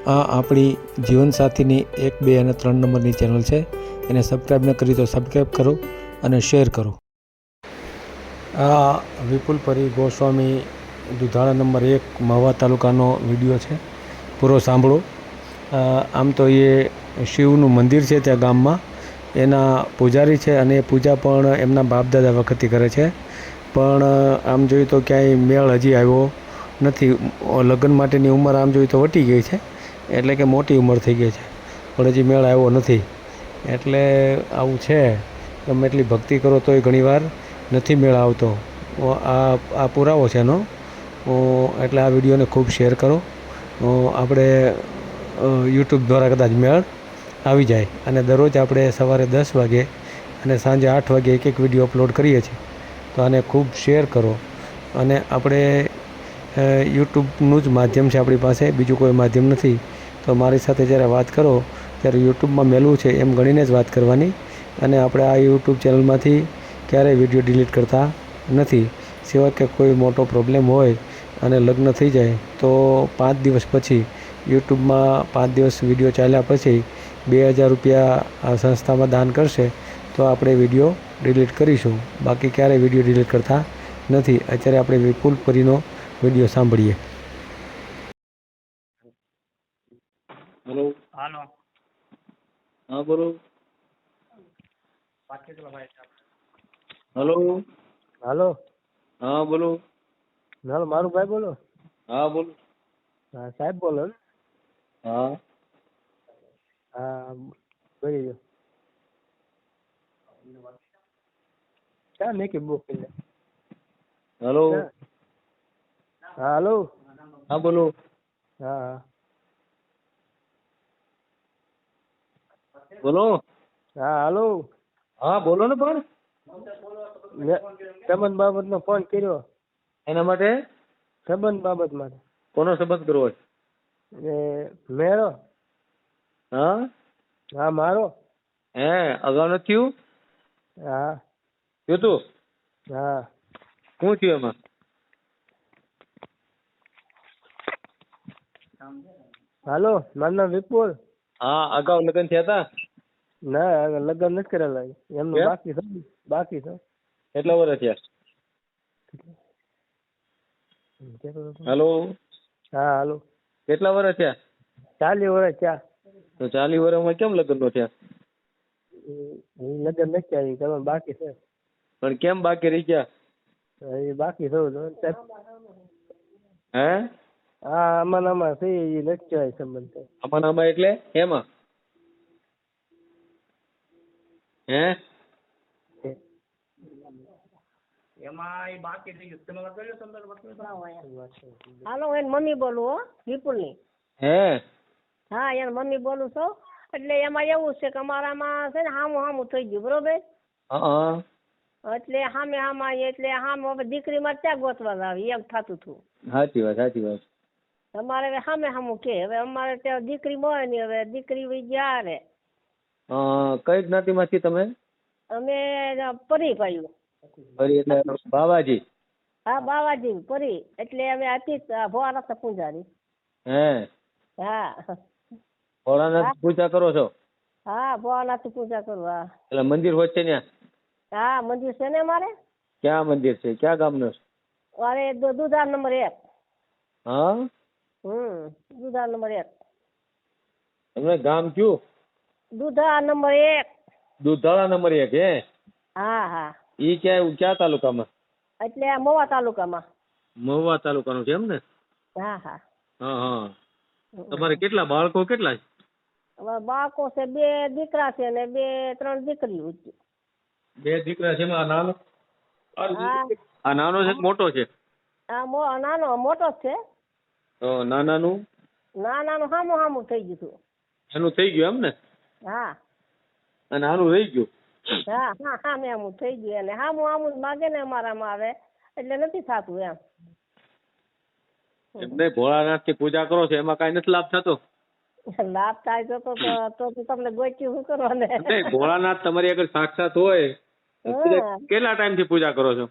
આ આપણી જીવનસાથીની 1, 2 અને 3 નંબરની ચેનલ છે. એને સબસ્ક્રાઈબ ન કરી તો સબસ્ક્રાઈબ કરો અને શેર કરો. આ વિપુલ પરી ગોસ્વામી દુધાળા નંબર 1 મહુવા તાલુકાનો વિડીયો છે. પૂરો સાંભળો. આમ તો એ શિવનું મંદિર છે ત્યાં ગામમાં. એના પૂજારી છે અને એ પૂજા પણ એમના બાપદાદા વખતથી કરે છે. પણ આમ જોઈએ તો ક્યાંય મેળ હજી આવ્યો નથી. લગ્ન માટેની ઉંમર આમ જોઈએ તો વટી ગઈ છે, એટલે કે મોટી ઉંમર થઈ ગઈ છે, પણ હજી મેળ આવ્યો નથી. એટલે આવું છે. ગમે એટલી ભક્તિ કરો તોય ઘણીવાર નથી મેળ આવતો. આ પુરાવો છે એનો. એટલે આ વિડીયોને ખૂબ શેર કરો. આપણે યુટ્યુબ દ્વારા કદાચ મેળ આવી જાય. અને દરરોજ આપણે સવારે 10 વાગે અને સાંજે 8 વાગે એક વિડીયો અપલોડ કરીએ છીએ. તો આને ખૂબ શેર કરો. અને આપણે યુટ્યુબનું જ માધ્યમ છે આપણી પાસે, બીજું કોઈ માધ્યમ નથી. તો મારી સાથે જ્યારે વાત કરો ત્યારે યુટ્યુબમાં મેળવું છે એમ ગણીને જ વાત કરવાની. અને આપણે આ યુટ્યુબ ચેનલમાંથી ક્યારેય વિડીયો ડિલીટ કરતા નથી. સિવાય કે કોઈ મોટો પ્રોબ્લેમ હોય અને લગ્ન થઈ જાય તો 5 દિવસ પછી યુટ્યુબમાં 5 દિવસ વિડીયો ચાલ્યા પછી 2000 રૂપિયા આ સંસ્થામાં દાન કરશે તો આપણે વિડીયો ડિલીટ કરીશું. બાકી ક્યારેય વિડીયો ડિલીટ કરતા નથી. અત્યારે આપણે વિપુલ પરીનો વિડીયો સાંભળીએ. હેલો. હાલો. હા બોલો. હેલો. હાલો. હા બોલો. હાલો, મારું ભાઈ બોલો. હા બોલો. હા સાહેબ બોલો ને. હા. હા બોલી જો. ક્યાં મેકી બુક એટલે. હેલો. હા હાલો. હા બોલો. હા બોલો. હા હાલો. હા બોલો ને પણ. સંબંધ બાબતનો ફોન કર્યો. એના માટે સંબંધ બાબત માટે. કોનો સંબંધ કરવો છે? મેરો. હા. હા મારો. હે અગાઉ નથી થયું? હા થયું તું? હા. શું થયું એમાં? હાલો, મારું નામ વિપુલ. હા અગાઉ લગ્ન થયા હતા? ના લગ્ન નથી કરેલા એમનું. કેમ? બાકી છે. બાકી છે. કેટલા વર્ષ થયા? હેલો. હા હાલો. કેટલા વર્ષ થયા? 40 વર્ષ થયા. તો 40 વર્ષમાં કેમ લગ્ન નો થયા? લગ્ન નથી આવી કરવાનું બાકી છે. પણ કેમ બાકી રહી ગયા? એ બાકી થયું સાહેબ. હે? હા આમાં છે એ નથી કહેવાય સંબંધ. આમાં નામાં એટલે એમાં? હે? હાલો, એની મમ્મી બોલું હો, વિપુલ ની. હે? હા એની મમ્મી બોલું છું. એટલે એમાં એવું છે કે અમારામાં છે ને હામું થઈ ગયું બરોબર. હા. એટલે હામાં એટલે હવે દીકરી માં ત્યાં ગોતવા આવી એમ થતું હતું. સાચી વાત, સાચી વાત. અમારે હવે હામું કે હવે અમારે ત્યાં દીકરી મળે નહીં. હવે દીકરી વઈ ગયા રે. કઈ જ્ઞાતિમાંથી તમે? અમે પરી પાયું. ફરી એટલે બાવાજી? હા બાવાજી પરી. એટલે અમે હતી ભોળાનાથ પૂજારી. હે? હા ભોળાનાથ પૂજા કરો છો? હા ભોળાનાથ પૂજા કરવા. એટલે મંદિર હોય છે ત્યાં? હા મંદિર છે ને અમારે. ક્યાં મંદિર છે? ક્યાં ગામનું? અરે દુધાર નંબર 1. હા. દુધાર નંબર 1. તમને ગામ કયું? દુધાર નંબર 1. દુધાળા નંબર 1 હે? હા હા. ઈ ક્યાં તાલુકામાં? એટલે આ મહુવા તાલુકામાં. મહુવા તાલુકાનું છે એમ ને? હા હા. હા. તમારે કેટલા બાળકો કેટલા છે? હવે બાળકો છે 2 દીકરા છે ને 3 દીકરીઓ છે. 2 દીકરા છે. એમાં નાનો? હા. આ નાનો છે કે મોટો છે? હા નાનો મોટો જ છે. તો નાનાનું? નાનાનું હામું થઈ ગયું. એનું થઈ ગયું એમ ને? હા. અને આનું રહી ગયું? હા હામું થઈ ગયું. એને હામું માગે ને અમારામાં આવે એટલે નથી થતું એમ. એમને ભોળાનાથ ની પૂજા કરો છો એમાં કઈ નથી લાભ થતો? લાભ થાય તો તમને ગોચ્યું શું કરવા ને? ભોળાનાથ તમારી આગળ સાક્ષાત હોય કેટલા ટાઈમ થી પૂજા કરો છો?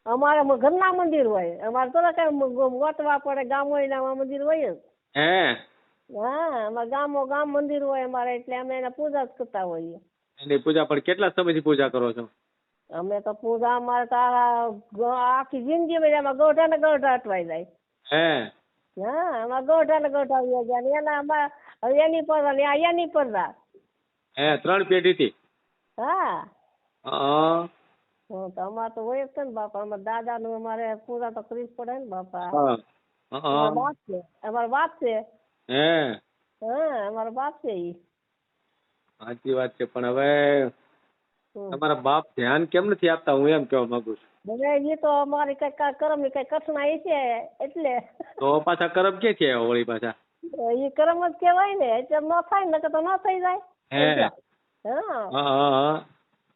અમારે ઘરના મંદિર હોય. અમારે તો કઈ ગોતવા પડે. ગામ હોય મંદિર હોય જ. હે? હા અમારા ગામ મંદિર હોય અમારે એટલે અમે એના પૂજા જ કરતા હોઈએ. એની પૂજા પણ કેટલા સમયથી પૂજા કરો છો? અમે તો પૂજા અમારે તો આખી જિંદગી એમાં ગોઠા ને ગોઠા અટવાઈ જાય. હે હા એમાં ગોઠા ને ગોઠા આવી જાય એના અમારે એની પરદા ને એની પરદા. હે 3 પેઢીથી? હા હા તો અમારે તો હોય જ છે ને બાપા. અમારા દાદા નું અમારે પૂજા તો કરવી જ પડે ને બાપા. હા અમારો બાપ છે. અમારો બાપ છે. હે હા અમારો બાપ છે ઈ. સાચી વાત છે, પણ હવે તમારા બાપ ધ્યાન કેમ નથી આપતા, હું એમ કહેવા માંગુ છું. હવે ઈ તો અમારી કઈ કર્મ ની કઈ કઠણાઈ છે એટલે. તો પાછા કરમ કે છે વળી પાછા? ઈ કર્મ જ કેવાય ને, એટલે ન થાય ને તો ન થઈ જાય. હે હા હા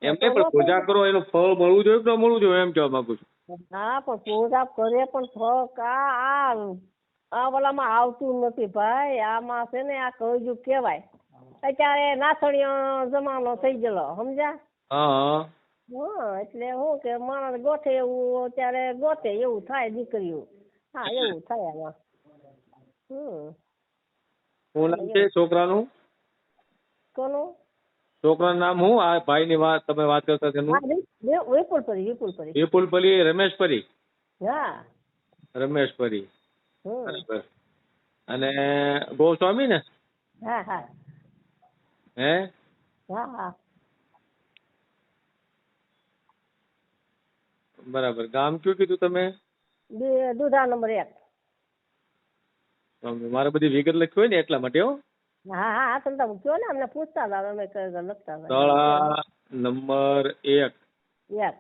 એમ નહીં, પણ પૂજા કરો એનું ફળ મળવું જોઈએ કે ન મળવું જોઈએ એમ કહેવા માંગુ છું. હા પણ પૂજા કરે પણ ફક આ ઓલામાં આવતું નથી ભાઈ. આમાં છે ને આ કળયુગ કેવાય. અત્યારે નાસણીઓ જમાનો થઈ ગયેલો સમજ્યા. હા હા એટલે શું કે માણસ ગોઠે એવું અત્યારે ગોઠે એવું થાય દીકરીઓ. હા એવું થાય આમાં. શું નામ છે છોકરાનું? કોનું? છોકરાનું નામ શું? આ ભાઈની વાત તમે વાત કરતા હતા એનું? વિપુલપરી. વિપુલપરી રમેશપરી? હા રમેશપરી, બરાબર. અને ગોસ્વામી ને? હા હા હે હા હા બરાબર. ગામ કયું કીધું તમે? દુધા નંબર 1. મારે બધી વિગત લખી હોય ને એટલા માટે. હો હા હા તમે કયો ને અમને પૂછતા હતા અમે લખતા હતા. તળા નંબર 1. યસ.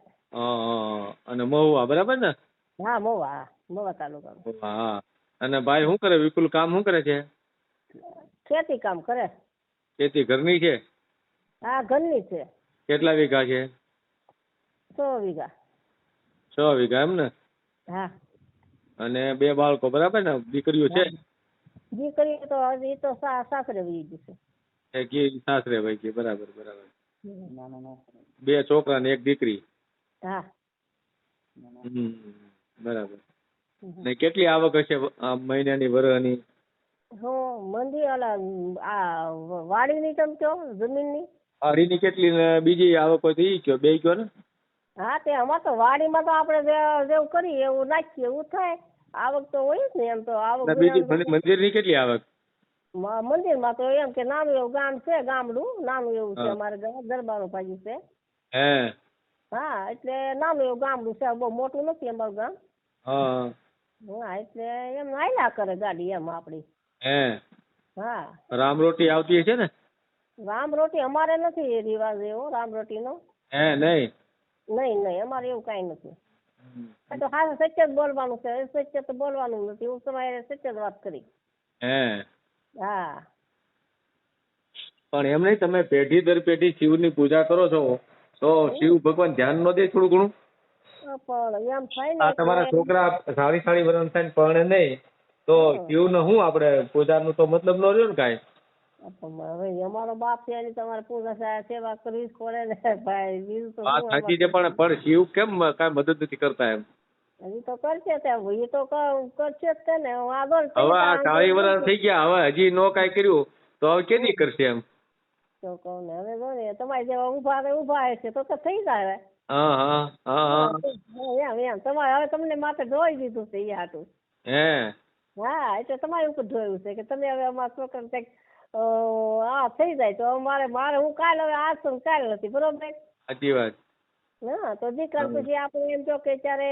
અને મહુવા, બરાબર ને? હા મોવા તાલુકા. હા. અને ભાઈ શું કરે? વિપુલ કામ શું કરે છે? ખેતી કામ કરે. ખેતી ઘરની છે? હા ઘરની છે. કેટલા વીઘા છે? 100 વીઘા. 6 વીઘા એમ ને? હા. અને 2 બાળકો, બરાબર ને? દીકરીઓ છે? દીકરી તો હજી તો સાસરે વહી ગઈ છે. એક સાસરે વહી ગઈ, બરાબર બરાબર. 2 છોકરા ને 1 દીકરી. હા બરાબર. ને કેટલી આવક હશે મહિનાની, વરહની? મંદી આ વાડીની તમે કહો, જમીનની? વાડીની કેટલી ને બીજી આવક હોય તો ઈ કયો, બે કયો ને? હા તે અમારે તો વાડીમાં તો આપણે જેવું કરીએ એવું નાખીએ એવું થાય. આવક તો હોય જ ને એમ તો. આવક બીજી મંદિરની કેટલી આવક? મંદિરમાં તો એમ કે નાનું એવું ગામ છે, ગામડું નાનું એવું છે અમારે દરબારો બાજુ છે. હે હા એટલે નાનું એવું ગામડું છે, બહુ મોટું નથી અમારું ગામ. હા એટલે એમ હાલ્યા કરે ગાડી એમ આપડી. હે હા રામરોટી આવતી હશે ને? રામરોટી અમારે નથી રિવાજ એવો રામરોટી નો. હે નહીં નહીં અમારે એવું કઈ નથી. તો હા સત્ય જ બોલવાનું છે. સત્ય તો બોલવાનું નથી. હું તમારે સત્ય જ વાત કરી. હે હા પણ એમ નહીં, તમે પેઢી દર પેઢી શિવની પૂજા કરો છો તો શિવ ભગવાન ધ્યાન ન દે થોડું ઘણું? પણ એમ થાય આ ને તમારા છોકરા સાડી વર્ષ થાય પરણે નહીં તો શિવ ને શું આપણે પૂજાનું તો મતલબ ન રહ્યો ને કાંઈ. હવે અમારો બાપ છે એની તમારે પૂજા સેવા કરવી જ પડે ને ભાઈ. બીજું તો વાત સાચી છે, પણ શિવ કેમ કાંઈ મદદ નથી કરતા એમ? હજી તો કરશે ત્યાં એ તો કરશે જ તે ને આગળ. હવે આ 40 વર્ષ થઈ ગયા, હવે હજી નો કાંઈ કર્યું તો હવે કેદી કરશે એમ? તો કહું ને હવે જો ને તમારી જેવા ઉભા હશે તો થઈ જાય. એમ તમારે હવે તમને માથે ઢોળી દીધું છે એ હાટું. હે હા એટલે તમારી ઉપર ઢોળ્યું છે કે તમે હવે અમારા છોકરાને કંઈક આ થઈ જાય તો મારે હું કાલ હવે આજ તો કાલ નથી, બરોબર? સાચી વાત. હા તો દીકરા પછી આપણે એમ કહો કે અત્યારે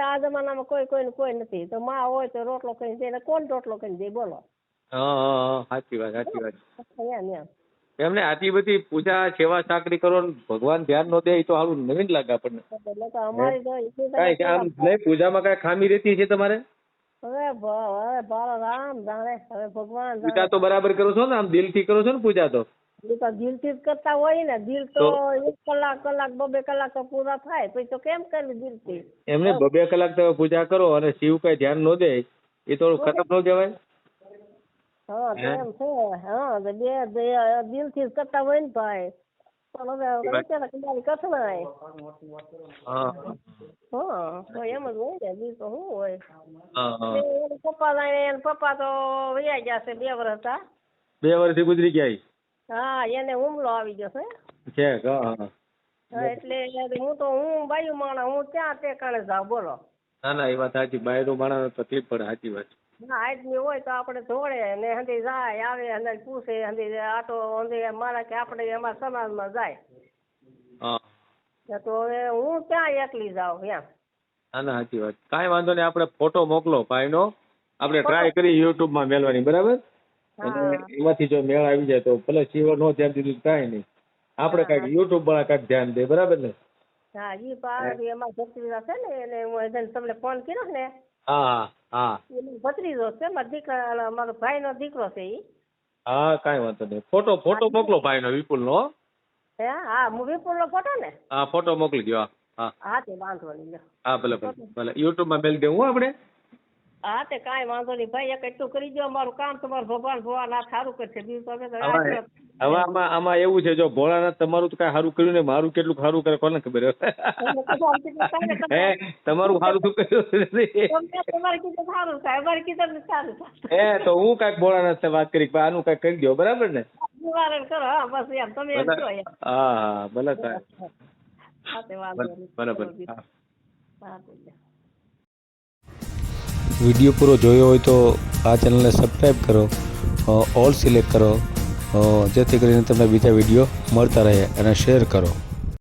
આ જમાનામાં કોઈ નથી તો માં હોય તો રોટલો કરી દે. કોણ રોટલો કરી દે બોલો? સાચી વાત. એમ એમને આટલી બધી પૂજા સેવા સાકરી કરો, ભગવાન ધ્યાન નો દે તો સારું નવીન લાગે આપણને. અમારી આમ નહીં પૂજામાં કાંઈ ખામી રહેતી છે તમારે? હવે રામ જાણે, હવે ભગવાન પૂજા તો બરાબર કરો છો ને? આમ દિલથી કરો છો ને પૂજા? તો દિલથી જ કરતા હોય ને. દિલ તો 1 કલાક 2 કલાક તો પૂરા થાય પછી તો કેમ કરવી દિલથી? એમને 2 કલાક તમે પૂજા કરો અને શિવ કઈ ધ્યાન ન દે એ થોડું ખરાબ ન કહેવાય? હા તો એમ છે. હા દિલથી જ કરતા હોય ને ભાઈ. પણ હવે અત્યારે કદાચ કથનાય. હા તો એમ જ હોય ને, બીજું તો શું હોય. હા હા એના પપ્પા તો વયા ગયા છે 2 વર્ષ હતા. 2 વર્ષથી ગુજરી ગયા ઈ? હા એને હુમલો આવી ગયો છે. છે હા હા હા, એટલે હું બાયું માણા, હું ક્યાં તે કારણે જાઉં બોલો. ના ના એ વાત સાચી, બાયરો માણસ તકલીફ પડે, સાચી વાત. ના આદમી હોય તો આપણે જોડે ને હંધી જાય આવે અને પૂછે હંધી આટો હંધી મારા કે આપણે અમારા સમાજમાં જાય. હા તો હવે હું ક્યાં એકલી જાઉં એમ. ના ના સાચી વાત. કાંઈ વાંધો નહીં, આપણે ફોટો મોકલો ભાઈનો, આપણે ટ્રાય કરી યુટ્યુબમાં મેળવાની, બરાબર? અને એમાંથી જો મેળ આવી જાય તો ભલે સિવર નો ધ્યાન દીધું કાંઈ નહીં, આપણે કાંઈક યુટ્યુબ વાળા કાંઈક ધ્યાન દે, બરાબર ને? હા ઈ પાછી એમાં ભત્રીજા છે ને, એને હું એને તમને ફોન કર્યો ને. હા હા એનો ભત્રીજો છે, મારા દીકરા, મારો ભાઈનો દીકરો છે ઈ. હા કાંઈ વાંધો નહીં, ફોટો મોકલો ભાઈનો, વિપુલનો. હે હા હું વિપુલનો ફોટો ને. હા ફોટો મોકલી દો. હા હા તે વાંધો નહીં. હા ભલે ભલે યુટ્યુબમાં મેળ દેવું આપણે. હા તે કાંઈ વાંધો નહીં ભાઈ, એક એટલું કરી દો, મારું કામ તમારું ભગવાન સારું કરશે. બીજું તમે હવે આમાં એવું છે, જો ભોળાનાથ તમારું તો કાંઈ સારું કર્યું ને, મારું કેટલું સારું કરે કોને ખબર. હે તમારું સારું તો કર્યું તમારે કીધું સારું થાય, અમારે કીધું સારું થાય. હે તો હું કાંઈક ભોળાનાથ વાત કરી, આનું કાંઈક કરી દો, બરાબર ને? નિવારણ કરો. હા બસ એમ તમે એમ કહો એમ. હા હા ભલે સાહેબ. હા તે વાંધો નહીં. બરાબર. હા તે વિડીયો પૂરો જોયો હોય તો આ ચેનલને સબસ્ક્રાઈબ કરો, ઓલ સિલેક્ટ કરો, જેથી કરીને તમને બીજા વિડીયો મળતા રહે, અને શેર કરો.